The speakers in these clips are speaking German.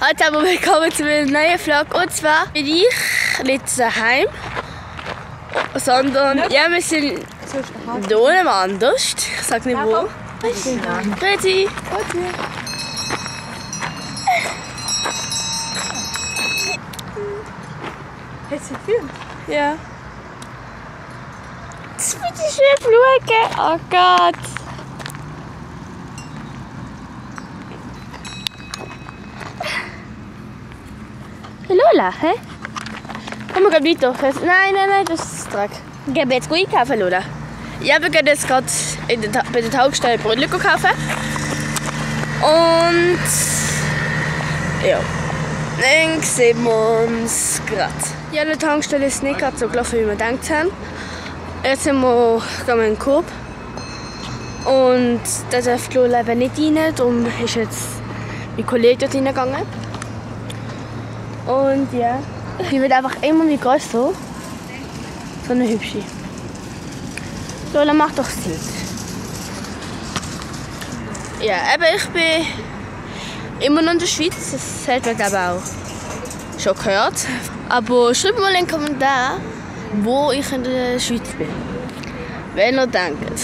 Heute aber willkommen zu einem neuen Vlog. Und zwar bin ich nicht daheim, sondern ja, wir sind noch anders. Ich sag nicht wo. Grüezi. Hast du gefilmt? Ja. Das wird ich schön schauen. Oh Gott. Lola, hä? Komm, wir gehen weiter. Nein, das ist Dreck. Gehen wir jetzt einkaufen, Lola? Ja, wir gehen jetzt gerade bei der Tankstelle Brötchen kaufen. Und ja, dann sehen wir uns gerade. Ja, die Tankstelle ist nicht gerade so gelaufen, wie wir gedacht haben. Jetzt gehen wir in den Coop. Und da darf Lola eben nicht rein, darum ist jetzt mein Kollege dort reingegangen. Und ja, die wird einfach immer wie größer. So eine hübsche. Lola, mach doch Sinn. Ja, eben ich bin immer noch in der Schweiz. Das hat man glaube auch schon gehört. Aber schreibt mal in den Kommentaren, wo ich in der Schweiz bin. Wenn ihr denkt.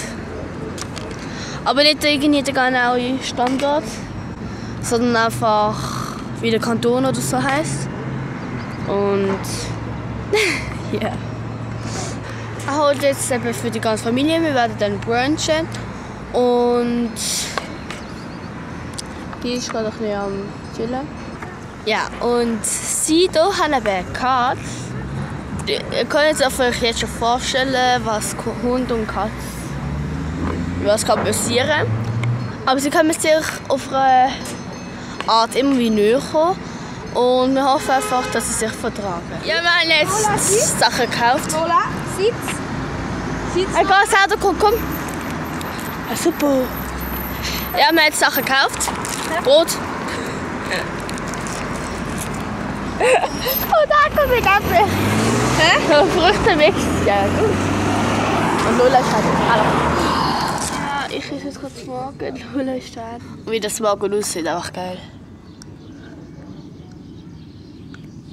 Aber nicht irgendwie der genaue Standort, sondern einfach wie der Kanton oder so heisst. Und ja. Heute jetzt eben für die ganze Familie. Wir werden dann brunchen. Und die ist gerade ein bisschen am Chillen. Ja, und sie hier haben eben eine Katze. Ihr könnt euch jetzt schon vorstellen, was Hund und Katze was kann passieren. Aber sie können sich auf eine Art immer wie näher kommen. Und wir hoffen einfach, dass sie sich vertragen. Ja, wir haben jetzt Sachen gekauft. Lola, Sitz. Ein Gasauto, komm. Ja, super. Ja, wir haben jetzt Sachen gekauft. Brot. Oh, da kommt ein Apfel. Hä? So Früchtemix. Ja, gut. Und Lola ist halt. Hallo. Ja, ich esse jetzt kurz Morgen. Lola ist da. Wie das Morgen aussieht, einfach geil.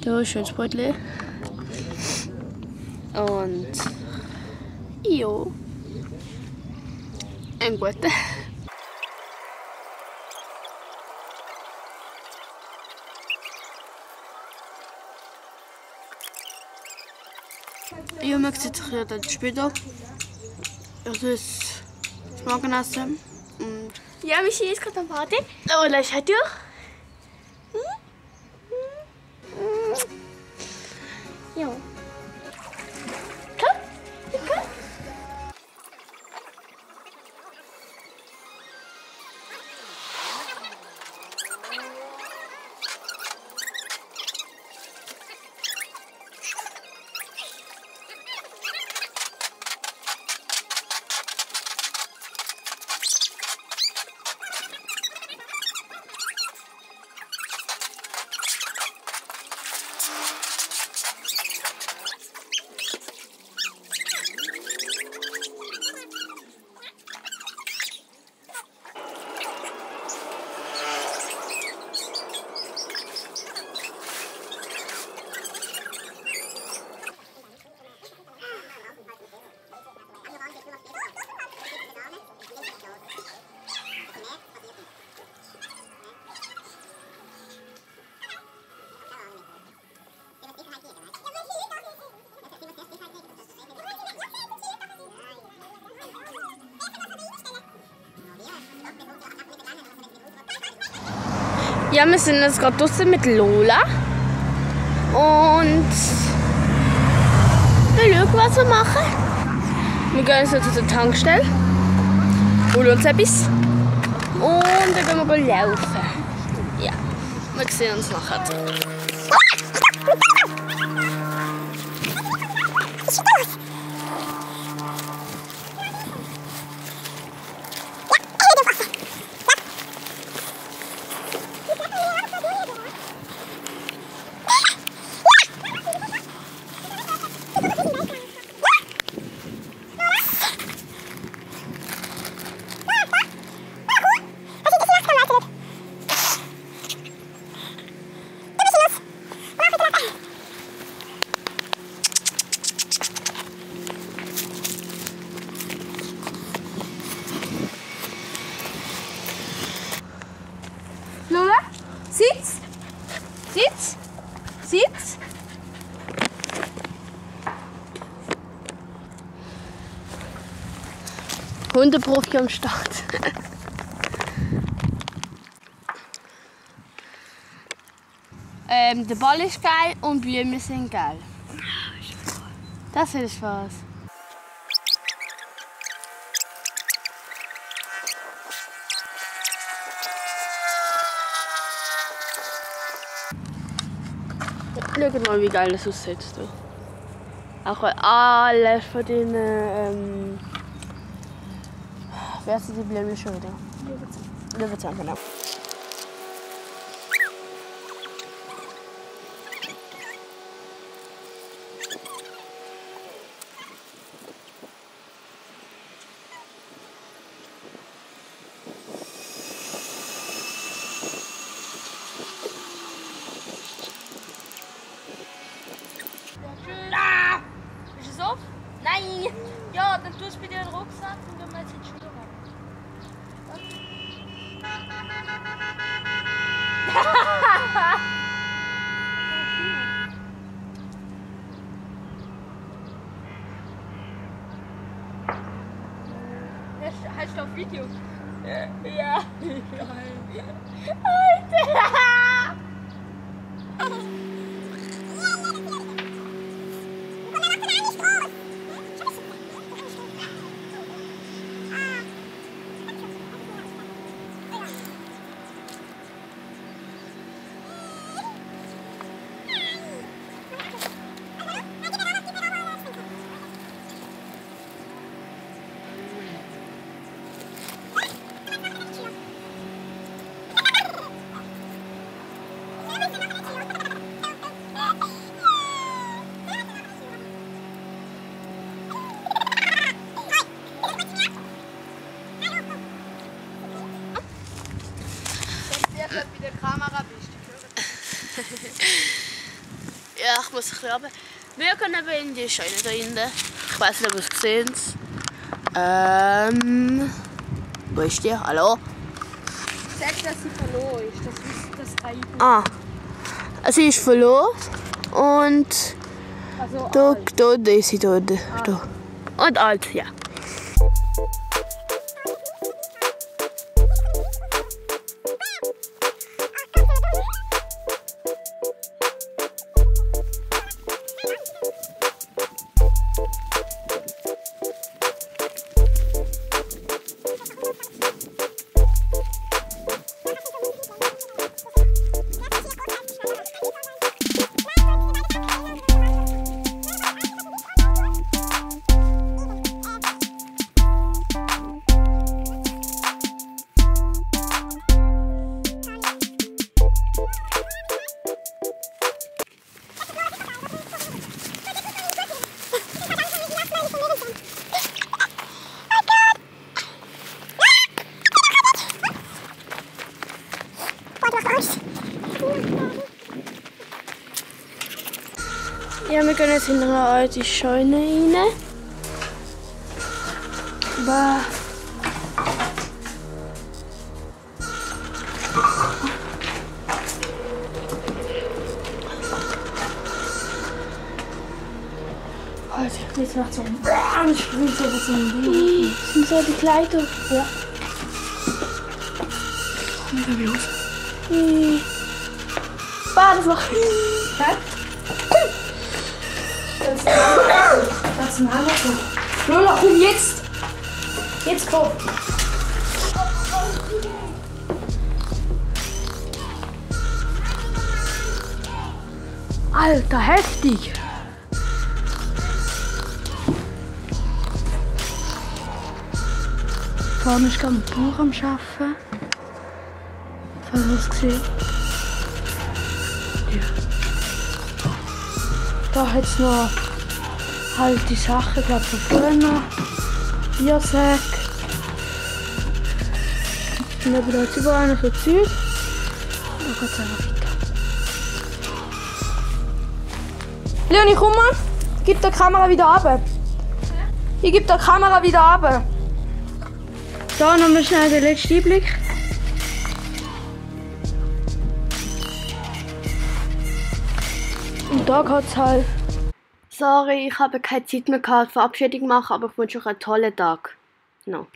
Da ist schönes Brötchen. Und jo. Ein guter. Ja, man sieht sich ja dann später. Das ist das Morgenessen. Ja, wir sind jetzt gerade am Party. Oh, da ist halt durch. Ja. Komm. Ja, wir sind jetzt gerade draußen mit Lola. Und wir schauen, was wir machen. Wir gehen jetzt zu der Tankstelle, holen uns etwas und dann gehen wir laufen. Ja, wir sehen uns nachher. Profi am Start. Der Ball ist geil und Blumen sind geil. Das ist Spaß. Schaut mal, wie geil das aussieht. Auch weil alle von den wer sind die Blumen schon wieder? Löwenzahn, genau. Ah! Ist es auf? Nein! Ja, dann tust du bei dir den Rucksack und dann mal die Schuhe rein. Hast du auf Video? Ja. Alter! Bei der Kamera bist Ja, ich muss ein bisschen runter. Wir gehen eben in die Scheune da hinten. Ich weiss nicht, ob ihr es seht. Wo ist die? Hallo? Sag, dass sie verloren ist. Das kann ich nicht. Ah, sie ist verloren. Und Also da ist sie. Da. Und alt, ja. Ja, wir gehen jetzt in eine alte Scheune rein. Bah. Alter, jetzt macht so ein Bam, ich springe so was in den Das sind so die Kleider. Ja. Mega groß. Badefach. Hä? Das ist ein Hammer. Lola, komm jetzt! Jetzt komm! Alter, heftig. Vorne ist gerade ein Bauer am Arbeiten. Hast du das gesehen? Ja. Da hat es noch alte Sachen, ich glaube von früher. Biersäcke. Und eben da hat es überall noch so Zeug. Da geht es einfach weiter. Leonie, komm mal! Gib die Kamera wieder runter. Ich gebe die Kamera wieder runter. Da nochmal schnell den letzten Einblick. Und da geht es halt. Sorry, ich habe keine Zeit mehr gehabt, Verabschiedung machen, aber ich wünsche euch einen tollen Tag. No.